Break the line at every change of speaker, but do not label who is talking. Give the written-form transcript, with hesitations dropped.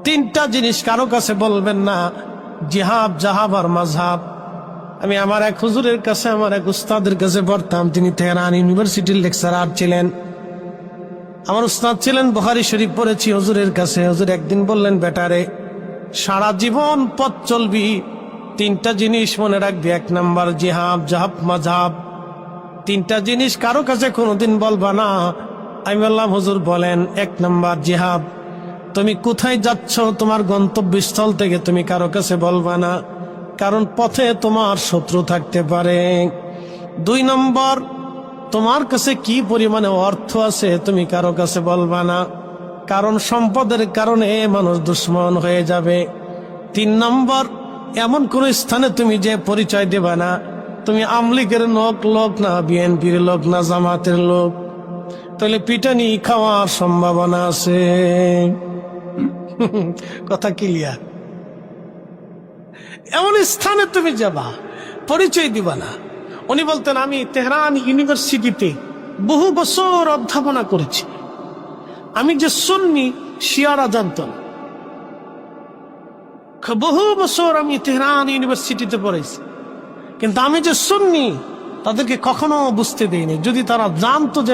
তিনটা জিনিস কারো কাছে বলবেন না, জিহাদ, জাহাব আর মাযহাব। আমি আমার এক হুজুরের কাছে, আমার এক উস্তাদের কাছে পড়তাম। তিনি তেহরান ইউনিভার্সিটির লেকচারার ছিলেন। আমার উস্তাদ ছিলেন, বুখারী শরীফ পড়েছি হুজুরের কাছে। হুজুর একদিন বললেন, বেটারে সারা জীবন পথ চলবি, তিনটা জিনিস মনে রাখবি। এক নাম্বার জিহাদ, জাহাব, মাযহাব। তিনটা জিনিস কারো কাছে কোনোদিন বলবা না। আমি বললাম, হুজুর বলেন। এক নাম্বার জিহাদ, তুমি কোথায় যাচ্ছ, তোমার গন্তব্যস্থল থেকে তুমি কারো কাছে বলবা না, কারণ পথে তোমার শত্রু থাকতে পারে। 2 নম্বর, তোমার কাছে কি পরিমাণে অর্থ আছে তুমি কারো কাছে বলবা না, কারণ সম্পদের কারণে মানুষ দুশ্মন হয়ে যাবে। 3 নম্বর, এমন কোন স্থানে তুমি যে পরিচয় দেবা না তুমি আমলিগের লোক না, বিএনপির লোক না, জামাতের লোক, তাহলে পিটানি খাওয়ার সম্ভাবনা আছে। কথা ক্লিয়ার? এমন স্থানে তুমি যাবা, পরিচয় দিবা না। উনি বলতেন, আমি তেহরান ইউনিভার্সিটিতে বহু বছর অধ্যাপনা করেছি। আমি যে সুন্নি শিয়ারা জানত না। বহু বছর আমি তেহরান ইউনিভার্সিটিতে পড়েছি, কিন্তু আমি যে সুন্নি তাদেরকে কখনো বুঝতে দেইনি। যদি তারা জানতো যে